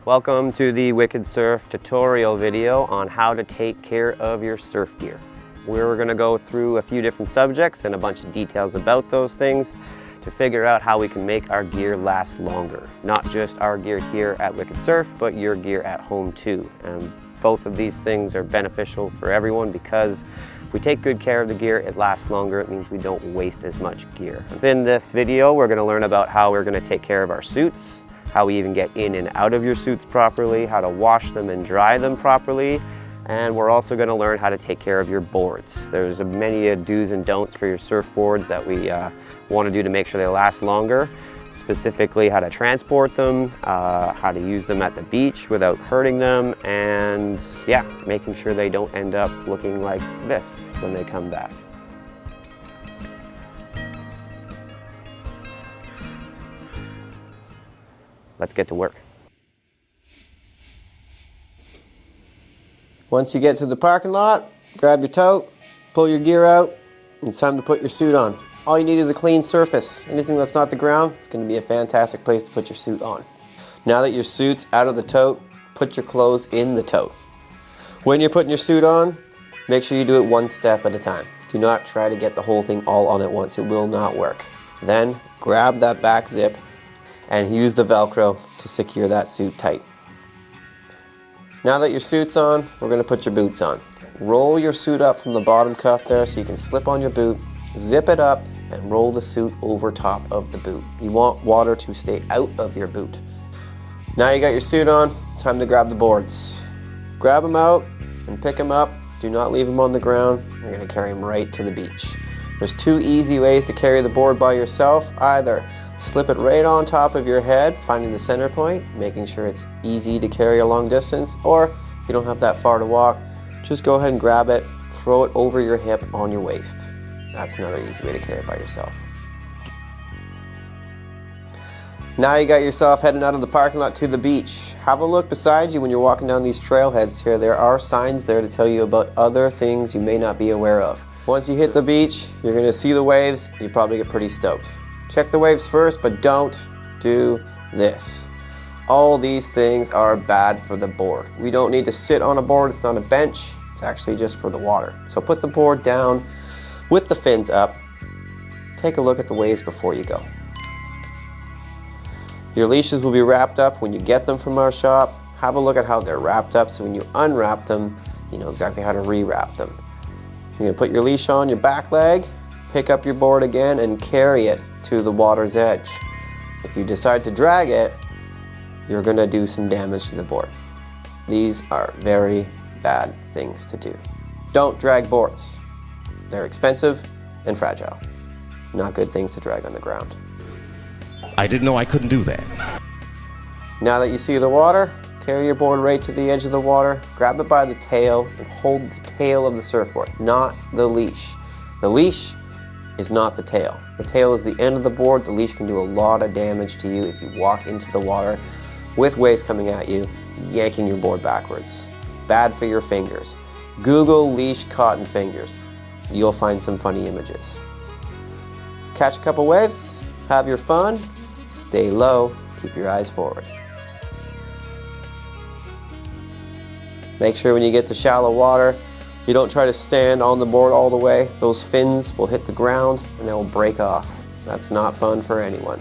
Welcome to the Wick'd Surf tutorial video on how to take care of your surf gear. We're going to go through a few different subjects and a bunch of details about those things to figure out how we can make our gear last longer. Not just our gear here at Wick'd Surf, but your gear at home too. And both of these things are beneficial for everyone because if we take good care of the gear, it lasts longer. It means we don't waste as much gear. In this video, we're going to learn about how we're going to take care of our suits, how we even get in and out of your suits properly, how to wash them and dry them properly, and we're also going to learn how to take care of your boards. There's many do's and don'ts for your surfboards that we want to do to make sure they last longer, specifically how to transport them, how to use them at the beach without hurting them, and yeah, making sure they don't end up looking like this when they come back. Let's get to work. Once you get to the parking lot, grab your tote, pull your gear out, and it's time to put your suit on. All you need is a clean surface. Anything that's not the ground, it's going to be a fantastic place to put your suit on. Now that your suit's out of the tote, put your clothes in the tote. When you're putting your suit on, make sure you do it one step at a time. Do not try to get the whole thing all on at once. It will not work. Then grab that back zip and use the Velcro to secure that suit tight. Now that your suit's on, we're going to put your boots on. Roll your suit up from the bottom cuff there so you can slip on your boot, zip it up, and roll the suit over top of the boot. You want water to stay out of your boot. Now you got your suit on, time to grab the boards. Grab them out and pick them up. Do not leave them on the ground. You're going to carry them right to the beach. There's two easy ways to carry the board by yourself. Either slip it right on top of your head, finding the center point, making sure it's easy to carry a long distance, or if you don't have that far to walk, just go ahead and grab it, throw it over your hip on your waist. That's another easy way to carry it by yourself. Now you got yourself heading out of the parking lot to the beach. Have a look beside you when you're walking down these trailheads here. There are signs there to tell you about other things you may not be aware of. Once you hit the beach, you're going to see the waves. You probably get pretty stoked. Check the waves first, but don't do this. All these things are bad for the board. We don't need to sit on a board. It's not a bench. It's actually just for the water. So put the board down with the fins up. Take a look at the waves before you go. Your leashes will be wrapped up when you get them from our shop. Have a look at how they're wrapped up so when you unwrap them, you know exactly how to rewrap them. You're going to put your leash on your back leg, pick up your board again, and carry it to the water's edge. If you decide to drag it, you're going to do some damage to the board. These are very bad things to do. Don't drag boards. They're expensive and fragile. Not good things to drag on the ground. I didn't know I couldn't do that. Now that you see the water, carry your board right to the edge of the water, grab it by the tail, and hold the tail of the surfboard, not the leash. The leash is not the tail. The tail is the end of the board. The leash can do a lot of damage to you if you walk into the water with waves coming at you, yanking your board backwards. Bad for your fingers. Google leash cotton fingers. You'll find some funny images. Catch a couple waves, have your fun, stay low, keep your eyes forward. Make sure when you get to shallow water, you don't try to stand on the board all the way. Those fins will hit the ground and they will break off. That's not fun for anyone.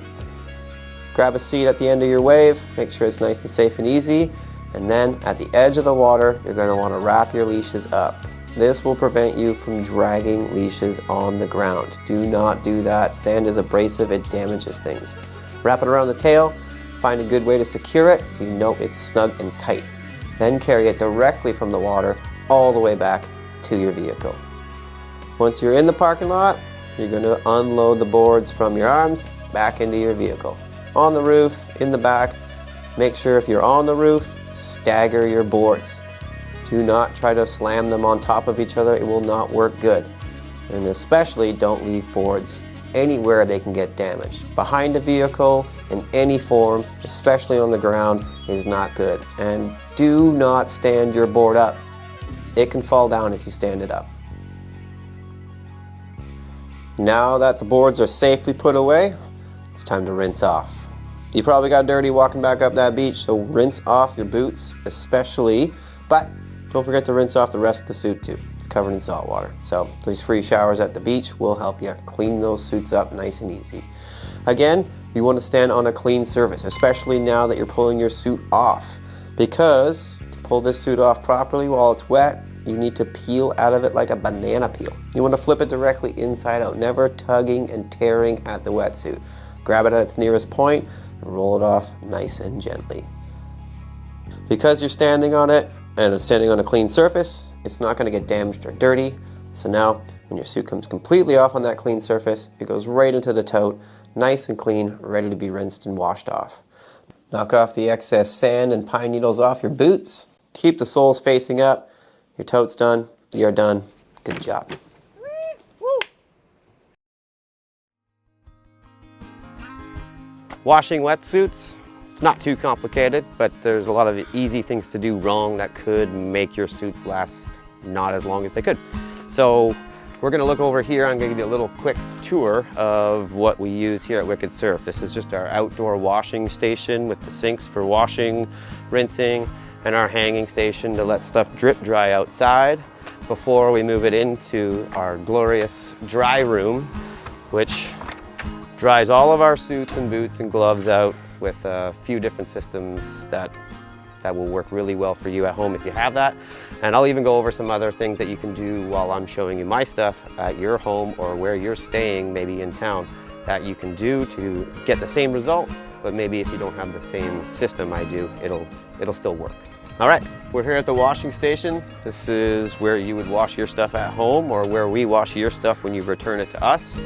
Grab a seat at the end of your wave, make sure it's nice and safe and easy, and then at the edge of the water, you're going to want to wrap your leashes up. This will prevent you from dragging leashes on the ground. Do not do that. Sand is abrasive, it damages things. Wrap it around the tail, find a good way to secure it so you know it's snug and tight. Then carry it directly from the water all the way back to your vehicle. Once you're in the parking lot, you're going to unload the boards from your arms back into your vehicle. On the roof, in the back, make sure if you're on the roof, stagger your boards. Do not try to slam them on top of each other. It will not work good. And especially don't leave boards anywhere they can get damaged. Behind a vehicle in any form, especially on the ground, is not good. And do not stand your board up. It can fall down if you stand it up. Now that the boards are safely put away, it's time to rinse off. You probably got dirty walking back up that beach, so rinse off your boots especially, but don't forget to rinse off the rest of the suit too. It's covered in salt water. So these free showers at the beach will help you clean those suits up nice and easy. Again, you want to stand on a clean surface, especially now that you're pulling your suit off, because to pull this suit off properly while it's wet, you need to peel out of it like a banana peel. You want to flip it directly inside out, never tugging and tearing at the wetsuit. Grab it at its nearest point and roll it off nice and gently. Because you're standing on it and it's standing on a clean surface, it's not going to get damaged or dirty. So now when your suit comes completely off on that clean surface, it goes right into the tote, nice and clean, ready to be rinsed and washed off. Knock off the excess sand and pine needles off your boots. Keep the soles facing up. Your tote's done. You're done. Good job. Washing wetsuits, not too complicated, but there's a lot of easy things to do wrong that could make your suits last not as long as they could. So we're gonna look over here. I'm gonna give you a little quick tour of what we use here at Wick'd Surf. This is just our outdoor washing station with the sinks for washing, rinsing, and our hanging station to let stuff drip dry outside before we move it into our glorious dry room, which dries all of our suits and boots and gloves out with a few different systems that will work really well for you at home if you have that. And I'll even go over some other things that you can do while I'm showing you my stuff at your home or where you're staying, maybe in town, that you can do to get the same result, but maybe if you don't have the same system I do, it'll still work. All right, we're here at the washing station. This is where you would wash your stuff at home or where we wash your stuff when you return it to us.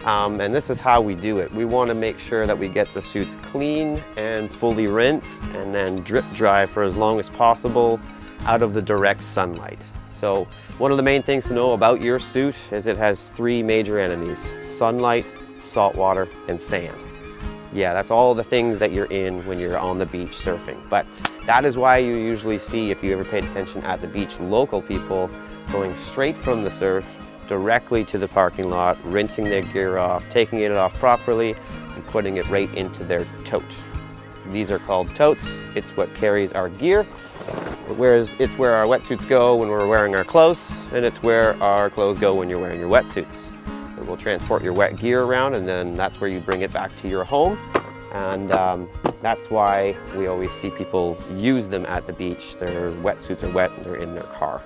And this is how we do it. We want to make sure that we get the suits clean and fully rinsed and then drip dry for as long as possible out of the direct sunlight. So one of the main things to know about your suit is it has three major enemies: sunlight, salt water, and sand. Yeah, that's all the things that you're in when you're on the beach surfing. But that is why you usually see, if you ever paid attention at the beach, local people going straight from the surf directly to the parking lot, rinsing their gear off, taking it off properly, and putting it right into their tote. These are called totes. It's what carries our gear, whereas it's where our wetsuits go when we're wearing our clothes, and it's where our clothes go when you're wearing your wetsuits. We'll transport your wet gear around, and then that's where you bring it back to your home. And that's why we always see people use them at the beach. Their wetsuits are wet and they're in their car.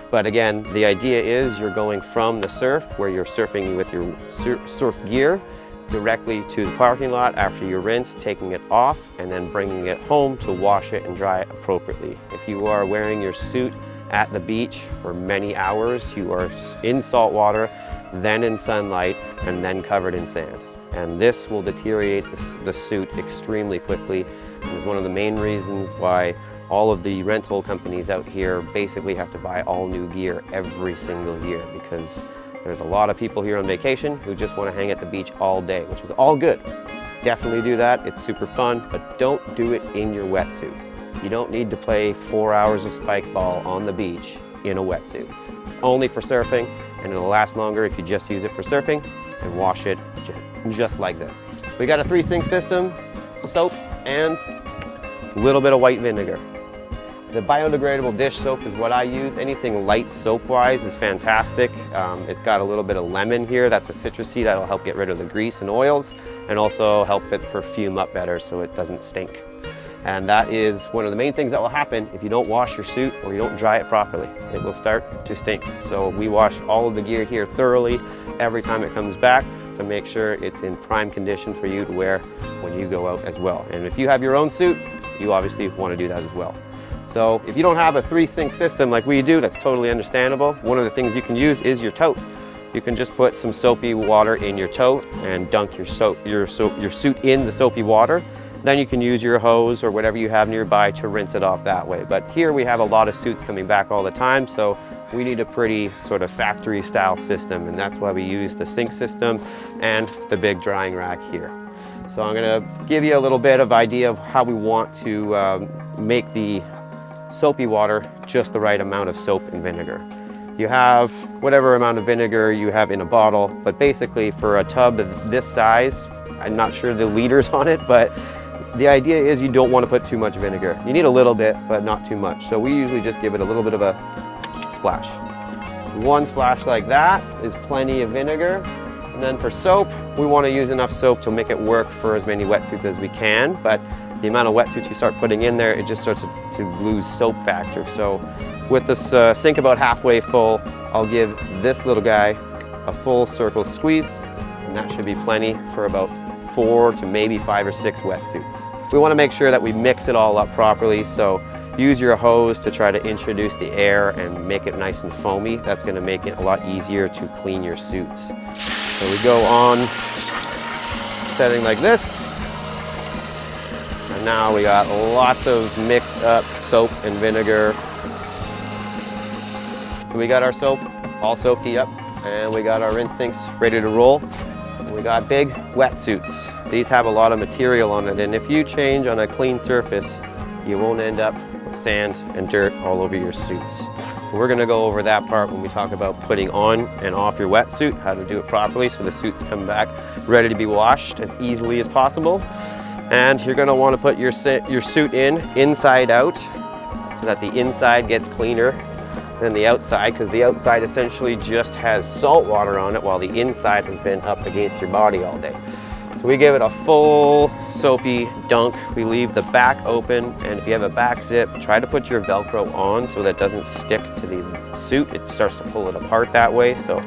But again, the idea is you're going from the surf, where you're surfing with your surf gear, directly to the parking lot after you rinse, taking it off, and then bringing it home to wash it and dry it appropriately. If you are wearing your suit at the beach for many hours, you are in salt water, then in sunlight, and then covered in sand. And this will deteriorate the suit extremely quickly. And it's one of the main reasons why all of the rental companies out here basically have to buy all new gear every single year, because there's a lot of people here on vacation who just want to hang at the beach all day, which is all good. Definitely do that, it's super fun, but don't do it in your wetsuit. You don't need to play 4 hours of spike ball on the beach in a wetsuit. It's only for surfing, and it'll last longer if you just use it for surfing and wash it just like this. We got a 3-sink system, soap, and a little bit of white vinegar. The biodegradable dish soap is what I use. Anything light soap-wise is fantastic. It's got a little bit of lemon here. That's a citrusy that'll help get rid of the grease and oils, and also help it perfume up better so it doesn't stink. And that is one of the main things that will happen if you don't wash your suit or you don't dry it properly. It will start to stink. So we wash all of the gear here thoroughly every time it comes back to make sure it's in prime condition for you to wear when you go out as well. And if you have your own suit, you obviously want to do that as well. So if you don't have a 3-sink system like we do, that's totally understandable. One of the things you can use is your tote. You can just put some soapy water in your tote and dunk your suit in the soapy water. Then you can use your hose or whatever you have nearby to rinse it off that way. But here we have a lot of suits coming back all the time, so we need a pretty sort of factory style system, and that's why we use the sink system and the big drying rack here. So I'm gonna give you a little bit of idea of how we want to make the soapy water just the right amount of soap and vinegar. You have whatever amount of vinegar you have in a bottle, but basically for a tub of this size, I'm not sure the liters on it, but the idea is you don't want to put too much vinegar. You need a little bit, but not too much. So we usually just give it a little bit of a splash. One splash like that is plenty of vinegar. And then for soap, we want to use enough soap to make it work for as many wetsuits as we can. But the amount of wetsuits you start putting in there, it just starts to lose soap factor. So with this sink about halfway full, I'll give this little guy a full circle squeeze, and that should be plenty for about 4 to maybe 5 or 6 wetsuits. We want to make sure that we mix it all up properly, so use your hose to try to introduce the air and make it nice and foamy. That's going to make it a lot easier to clean your suits. So we go on setting like this. And now we got lots of mixed up soap and vinegar. So we got our soap all soapy up, and we got our rinse sinks ready to roll. And we got big wetsuits. These have a lot of material on it, and if you change on a clean surface, you won't end up with sand and dirt all over your suits. So we're gonna go over that part when we talk about putting on and off your wetsuit, how to do it properly so the suits come back ready to be washed as easily as possible. And you're gonna wanna put your suit in inside out so that the inside gets cleaner than the outside, because the outside essentially just has salt water on it while the inside has been up against your body all day. So we give it a full soapy dunk. We leave the back open, and if you have a back zip, try to put your Velcro on so that it doesn't stick to the suit. It starts to pull it apart that way. So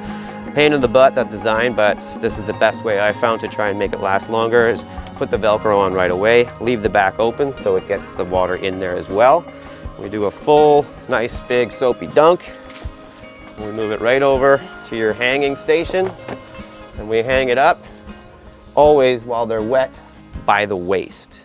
pain in the butt, that design, but this is the best way I found to try and make it last longer, is put the Velcro on right away, leave the back open so it gets the water in there as well. We do a full, nice big soapy dunk. We move it right over to your hanging station, and we hang it up, always while they're wet by the waist.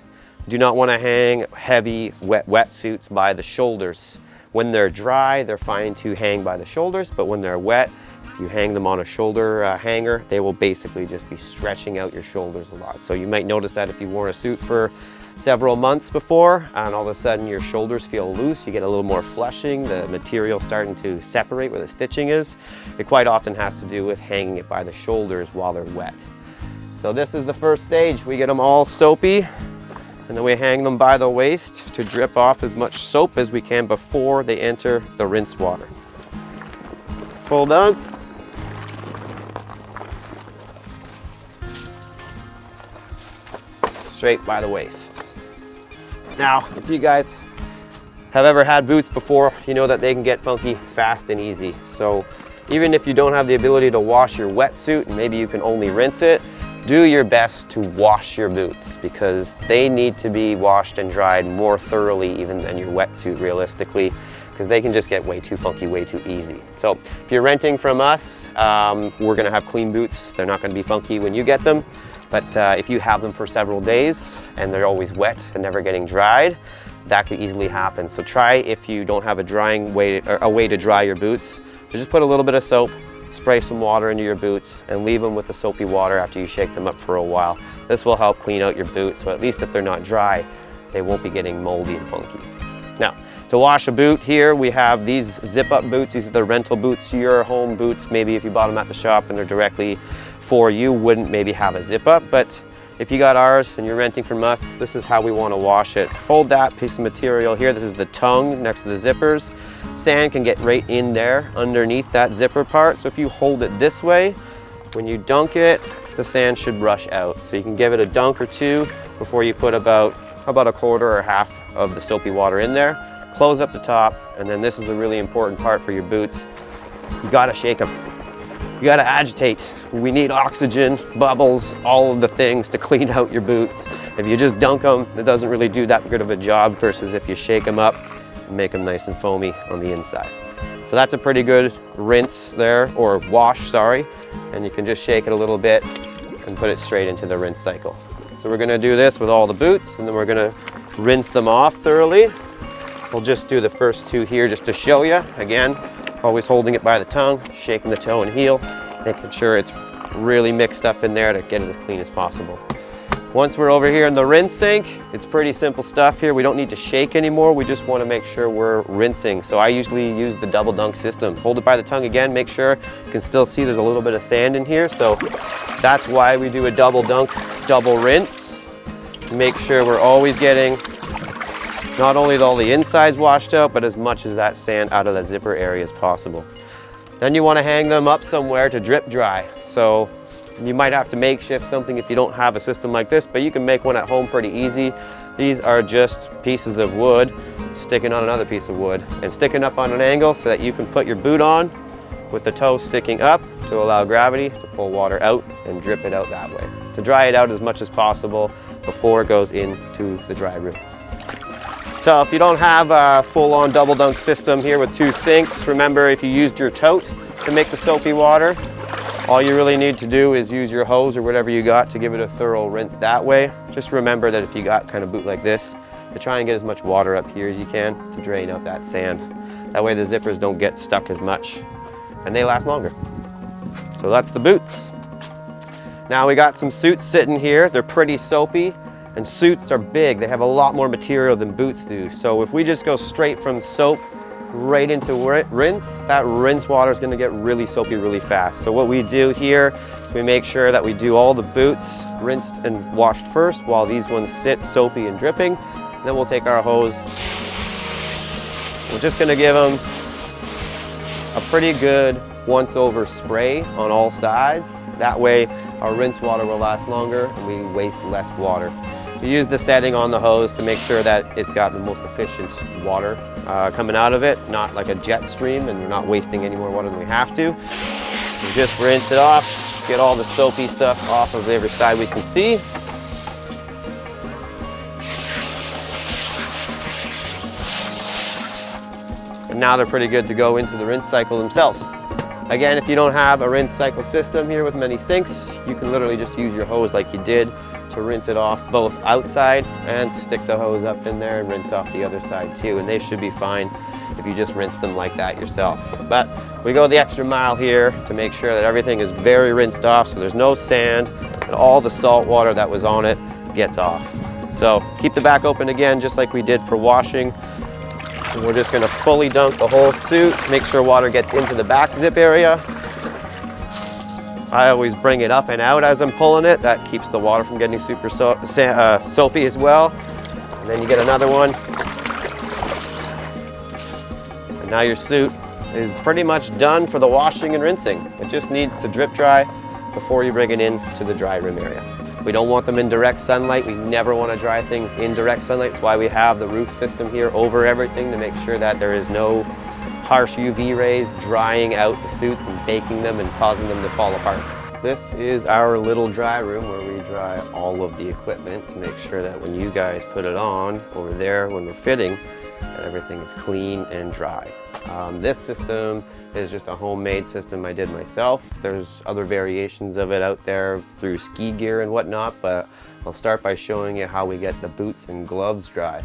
Do not want to hang heavy, wet wetsuits by the shoulders. When they're dry, they're fine to hang by the shoulders, but when they're wet, if you hang them on a shoulder hanger, they will basically just be stretching out your shoulders a lot. So you might notice that if you wore a suit for several months before and all of a sudden your shoulders feel loose, you get a little more flushing, the material starting to separate where the stitching is. It quite often has to do with hanging it by the shoulders while they're wet. So this is the first stage. We get them all soapy, and then we hang them by the waist to drip off as much soap as we can before they enter the rinse water. Full dunks. Straight by the waist. Now, if you guys have ever had boots before, you know that they can get funky fast and easy. So even if you don't have the ability to wash your wetsuit and maybe you can only rinse it, do your best to wash your boots, because they need to be washed and dried more thoroughly even than your wetsuit realistically, because they can just get way too funky, way too easy. So if you're renting from us, we're gonna have clean boots. They're not gonna be funky when you get them, but if you have them for several days and they're always wet and never getting dried, that could easily happen. So try, if you don't have a drying way, or a way to dry your boots, to just put a little bit of soap, spray some water into your boots, and leave them with the soapy water after you shake them up for a while. This will help clean out your boots, so at least if they're not dry, they won't be getting moldy and funky. Now, to wash a boot here, we have these zip-up boots. These are the rental boots, your home boots. Maybe if you bought them at the shop and they're directly for you, wouldn't maybe have a zip-up, but if you got ours and you're renting from us, this is how we want to wash it. Hold that piece of material here. This is the tongue next to the zippers. Sand can get right in there underneath that zipper part. So if you hold it this way, when you dunk it, the sand should brush out. So you can give it a dunk or two before you put about a quarter or half of the soapy water in there. Close up the top, and then this is the really important part for your boots. You gotta shake them. You gotta agitate. We need oxygen, bubbles, all of the things to clean out your boots. If you just dunk them, it doesn't really do that good of a job versus if you shake them up and make them nice and foamy on the inside. So that's a pretty good rinse there, or wash, sorry. And you can just shake it a little bit and put it straight into the rinse cycle. So we're gonna do this with all the boots, and then we're gonna rinse them off thoroughly. We'll just do the first two here just to show you. Again, always holding it by the tongue, shaking the toe and heel, making sure it's really mixed up in there to get it as clean as possible. Once we're over here in the rinse sink, it's pretty simple stuff here. We don't need to shake anymore. We just want to make sure we're rinsing. So I usually use the double dunk system. Hold it by the tongue again, make sure you can still see there's a little bit of sand in here. So that's why we do a double dunk, double rinse. Make sure we're always getting not only all the insides washed out, but as much as that sand out of the zipper area as possible. Then you want to hang them up somewhere to drip dry. So you might have to makeshift something if you don't have a system like this, but you can make one at home pretty easy. These are just pieces of wood sticking on another piece of wood and sticking up on an angle so that you can put your boot on with the toe sticking up to allow gravity to pull water out and drip it out that way. To dry it out as much as possible before it goes into the dry room. So if you don't have a full-on double dunk system here with 2 sinks, remember if you used your tote to make the soapy water, all you really need to do is use your hose or whatever you got to give it a thorough rinse that way. Just remember that if you got kind of boot like this, to try and get as much water up here as you can to drain out that sand. That way the zippers don't get stuck as much and they last longer. So that's the boots. Now we got some suits sitting here. They're pretty soapy. And suits are big, they have a lot more material than boots do. So if we just go straight from soap right into rinse, that rinse water is gonna get really soapy really fast. So what we do here is we make sure that we do all the boots rinsed and washed first while these ones sit soapy and dripping. And then we'll take our hose. We're just gonna give them a pretty good once over spray on all sides. That way our rinse water will last longer and we waste less water. We use the setting on the hose to make sure that it's got the most efficient water coming out of it, not like a jet stream, and we're not wasting any more water than we have to. We just rinse it off, get all the soapy stuff off of every side we can see. And now they're pretty good to go into the rinse cycle themselves. Again, if you don't have a rinse cycle system here with many sinks, you can literally just use your hose like you did to rinse it off both outside and stick the hose up in there and rinse off the other side too. And they should be fine if you just rinse them like that yourself. But we go the extra mile here to make sure that everything is very rinsed off so there's no sand and all the salt water that was on it gets off. So keep the back open again just like we did for washing. And we're just gonna fully dunk the whole suit, make sure water gets into the back zip area. I always bring it up and out as I'm pulling it. That keeps the water from getting super soapy as well. And then you get another one. And now your suit is pretty much done for the washing and rinsing. It just needs to drip dry before you bring it into the dry room area. We don't want them in direct sunlight. We never want to dry things in direct sunlight. That's why we have the roof system here over everything to make sure that there is no harsh UV rays drying out the suits and baking them and causing them to fall apart. This is our little dry room where we dry all of the equipment to make sure that when you guys put it on over there when we're fitting, that everything is clean and dry. This system is just a homemade system I did myself. There's other variations of it out there through ski gear and whatnot, but I'll start by showing you how we get the boots and gloves dry.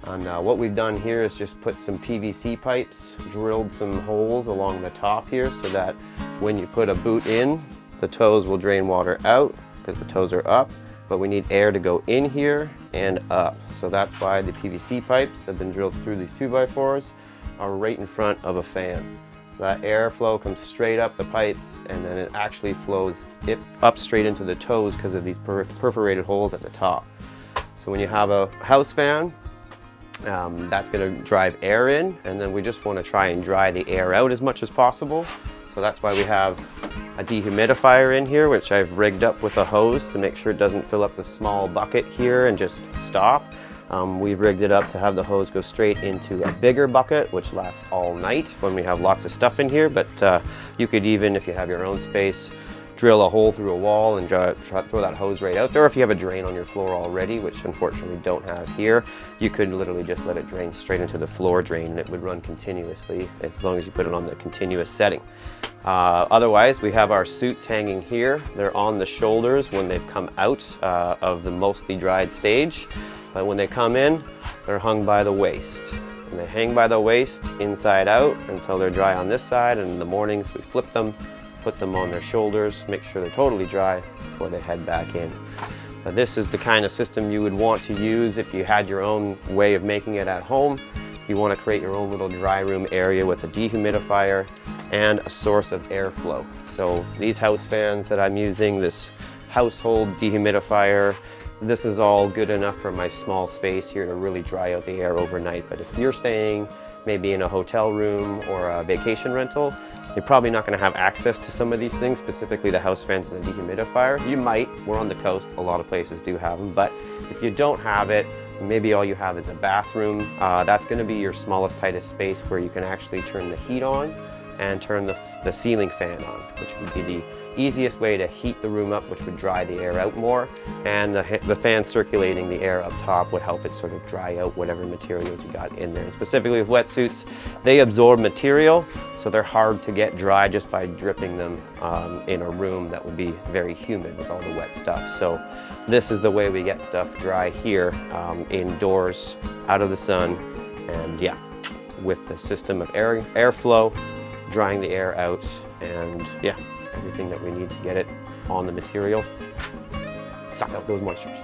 And what we've done here is just put some PVC pipes, drilled some holes along the top here so that when you put a boot in, the toes will drain water out because the toes are up, but we need air to go in here and up. So that's why the PVC pipes that have been drilled through these 2x4s are right in front of a fan. So that airflow comes straight up the pipes and then it actually flows up straight into the toes because of these perforated holes at the top. So when you have a house fan, that's going to drive air in, and then we just want to try and dry the air out as much as possible. So that's why we have a dehumidifier in here, which I've rigged up with a hose to make sure it doesn't fill up the small bucket here and just stop. We've rigged it up to have the hose go straight into a bigger bucket, which lasts all night when we have lots of stuff in here. But you could even, if you have your own space, drill a hole through a wall and throw that hose right out there. Or if you have a drain on your floor already, which unfortunately we don't have here, you could literally just let it drain straight into the floor drain and it would run continuously as long as you put it on the continuous setting. Otherwise, we have our suits hanging here. They're on the shoulders when they've come out of the mostly dried stage. But when they come in, they're hung by the waist. And they hang by the waist inside out until they're dry on this side, and in the mornings we flip them, put them on their shoulders, make sure they're totally dry before they head back in. Now, this is the kind of system you would want to use if you had your own way of making it at home. You want to create your own little dry room area with a dehumidifier and a source of airflow. So these house fans that I'm using, this household dehumidifier, This is all good enough for my small space here to really dry out the air overnight. But if you're staying maybe in a hotel room or a vacation rental, you're probably not going to have access to some of these things, specifically the house fans and the dehumidifier. You might, we're on the coast, a lot of places do have them, but if you don't have it, maybe all you have is a bathroom. That's going to be your smallest, tightest space where you can actually turn the heat on and turn the ceiling fan on, which would be the easiest way to heat the room up, which would dry the air out more. And the fan circulating the air up top would help it sort of dry out whatever materials you got in there. And specifically with wetsuits, they absorb material, so they're hard to get dry just by dripping them in a room that would be very humid with all the wet stuff. So this is the way we get stuff dry here, indoors, out of the sun, and yeah, with the system of airflow, drying the air out, and yeah, everything that we need to get it on the material, suck out those moistures.